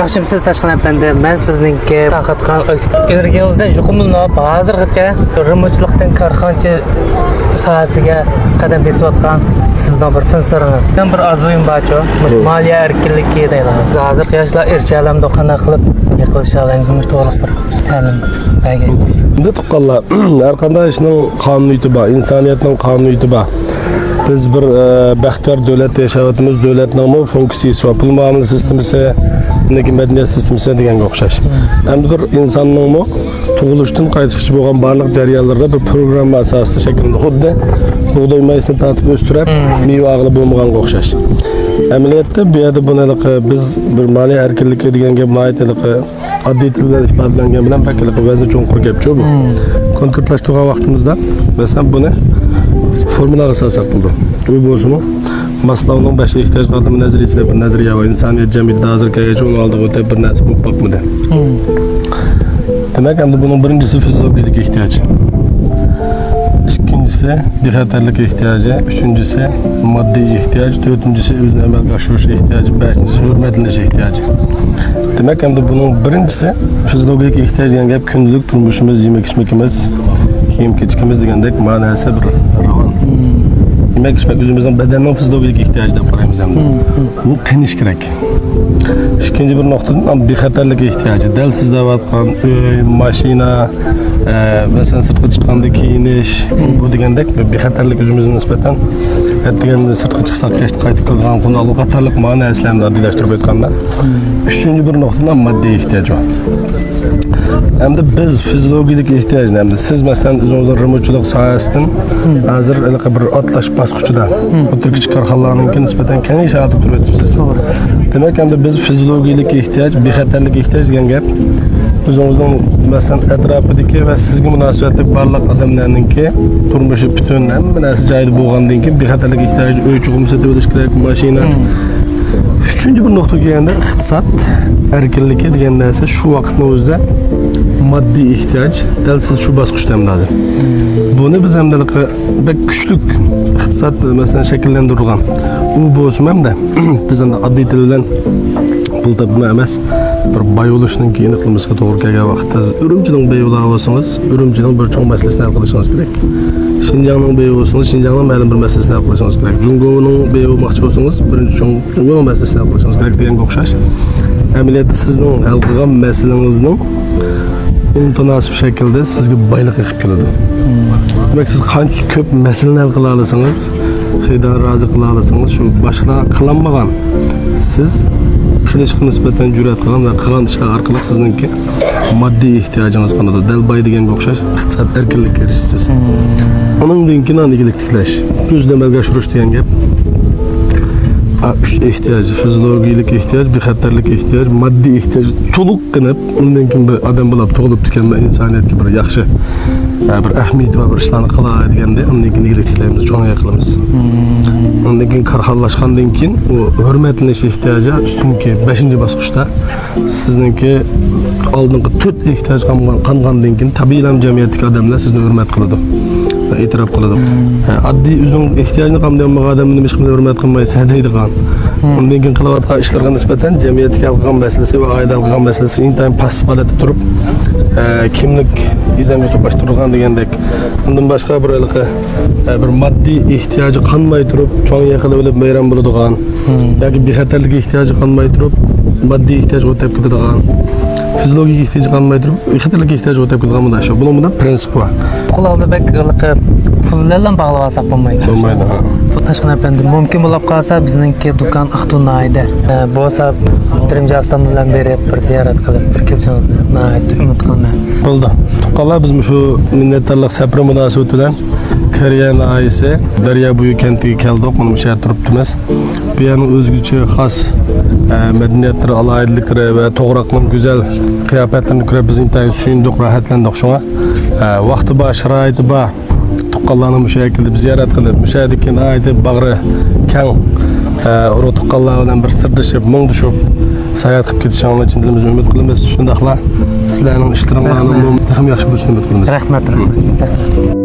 Yaxshimisiz Tashqin apandi, men sizningki taqatgan energiyangizda yuqumlanib, hozirgacha remochilikdan korxonchi sohasiga qadam bosayotgan sizning bir funksiyangiz. Men bir arzuyim borchu, moliya erkinligi deyiladi. Hozirgi yoshlar erchalamda qanday qilib yiqilishlarini to'liq bir ta'lim bergansiz. Bunda tuqqanlar har qanday ishning qonuniyati bor, insoniyatning qonuniyati bor. Biz bir baxtiyor davlatda yashayotimiz, davlatning funksiyasi va pul muomala sistemasi, lekin madaniyat sistemasi deganga o'xshash. Hamda bir insonning tug'ilishdan qaytishgacha bo'lgan barliq jarayonlarda bir programma asosida shakllanadi. Xuddi bug'doy maysini tatib o'stirib, meva ag'li bo'lmaganga o'xshash. Amaliyotda bu yerda bunaqa biz bir moliya erkinligi degan gap ma'noyatliqi oddiy til bilan ifodalangan bilan bakiliqi vazni cho'nqur gapchi bu. Konkretlashtirgan vaqtimizda masalan buni formulaga asosan qildi. Bu bo'lsa-mu Maslow'ning 5 ehtiyoj qadimi nazariyasida bir nazariya va insoniyat jamiyatida hozirgacha uni oldiga o'tib bir narsa bo'lib boqmadi. Demak, endi buning birinchisi fiziologik ehtiyoj. İkincisi bexatarlik ehtiyoji, üçüncüsü moddiy ehtiyoj, dördüncüsü o'zini amalga oshirish ehtiyoji, beshinchisi hurmatlanish ehtiyoji. Demak, endi buning birinchisi fiziologik ehtiyoj degan gap kundalik turmushimiz, yemek-ichmakimiz, kiyim-kechkimiz degandek ma'nosi bir ravon. Yemek-ichmak o'zimizning badanning fiziologik ehtiyoji deb qaraymiz endi. Bu qinish kerak. İkinci bir noktadan bexatarlik ehtiyoji. Dal siz davatgan uy, mashina, mesela sırtqa chiqqanda kiyinish, bu degandek bexatarlik o'zimizga nisbatan deganda sirtqa chiqsak qaytib kelgan qo'naloq qatorliq ma'nosini oddiylashtirib aytganda. Uchinchi bir noktadan moddiy ehtiyoj bor. Hamda biz fiziologik ehtiyojni hamda siz masalan o'zingizning remochilik sohasidan hozir bir atlash bosqichida o'tirgich korxonalarga nisbatan keng ishlatib turibsiz. Demak, hamda biz fiziologik ehtiyoj, bexatarlik ehtiyoj degan gap o'zingizning masalan atrofidagi va sizga munosabatli barliq odamlarningki turmushi butun hamma narsa joyida bo'lgandan keyin bexatarlik ehtiyojni uy chiqimsa to'lash kerak, mashina. Üçüncü bir nokta kelganda iqtisod erkinligi degan narsa shu vaqtning o'zida moddiy ehtiyoj, dal siz shu bosqichda hamda. Buni biz hamdaliqi bek kuchlik iqtisod masalan shakllantirgan. U bo'lsa hamda biz hamda oddiy til bilan pul topma emas, bir boy bo'lishning keyin qilmishga to'g'ri kelgan vaqtda Urumchining beyo'lari bo'lsangiz, Urumchining bir cho'ng masalasini hal qilishingiz kerak. Şinjanning beyi bo'lsangiz, Şinjanning ma'lum bir masalasini hal qilishingiz kerak. Jungoning beyi bo'lmoqchi bo'lsangiz, birinchi Jungoning masalasini hal qilishingiz kerak deganga o'xshash. Amaliyotda sizning hal qilgan masalangizning mutanosib shaklda sizga boylik qilib keladi. Demak, siz qancha ko'p masalani hal qila olsangiz, xiydan rozi qila olsangiz, shu boshqalar qilolmagan siz qilishga nisbatan jur'at qilgan va qilgan ishlar orqali sizningki moddiy ehtiyojingiz qanday dalbay deganga o'xshash iqtisod erkinlikka erishasiz. Undan keyin aniqlik tiklash, o'zini amalga oshirish degan gap. 3 ehtiyoj, fiziologik ehtiyoj, bexatarlik ehtiyoj, moddiy ehtiyoj to'liq qilib, undan keyin bir odam bo'lib tug'ilib ketgan insoniyatga bir yaxshi bir ahamiyat va bir ishlarni qiladi deganda undan keyin aniqlik tiklaymiz, cho'nga qilamiz. Undan keyin qarxallashgandan keyin u hurmatlanish ehtiyoji ustunki 5-bosqichda sizningki oldingi 4 ehtiyoj qangandan keyin tabiiylam jamiyatdagi odamlar sizni hurmat qiladi. E'tirof qiladi. Oddiy o'zining ehtiyojini qamdagan odamni hech qanday hurmat qilmay sadaydigan. Undan keyin qilayotgan ishlarga nisbatan jamiyatga qilgan masalasi va oila qilgan masalasi intayin passiv holatda turib, kimlik izamga so'pashtirgan degandek. Undan boshqa bir moddiy ehtiyoji qanmay turib, cho'ng yaqilib olib bayram bo'ladigan yoki bexatarlik ehtiyoji qanmay turib, moddiy ehtiyoj o'tab ketadigan. Fiziologik ehtiyoj qanmay turib, bexatarlik ehtiyoji o'tab ketadigan bunday shu. Buning bilan prinsip bor. Qulog'ida bek pullar bilan bog'lab olsak bo'lmaydi. Bo'lmaydi. Bu Tashqin apandi mumkin bo'lib qolsa bizningki do'kon Aqto'nayda bo'lsa birinchi avtobus bilan berib bir ziyorat qilib bir kelishingizni umid qilaman. Bo'ldi. Tuqqanlar biz shu minnatdorlik safari munosabati bilan Koreya nahiyosi Daryobo'yi kentiga keldik. Buni shu yerda turibmiz. Bu yerning o'zgacha xos madaniyatlari, alohidaliklari va to'g'riqning go'zal qiyofatlarini ko'rib biz intayin suyundik, rohatlandik shunga. Vaqti bor, sharoiti bor. Tuqqanlarni shu yerda ziyorat qilib, mushadikni aytib bag'ri kang tuqqanlar bilan bir sirdashib, mungdishib sayohat qilib ketishingizni chin dilimiz umid qilamiz. Shundaqla sizlarning ishlaringizni ham yaxshi bo'lishini umid qilamiz. Rahmat.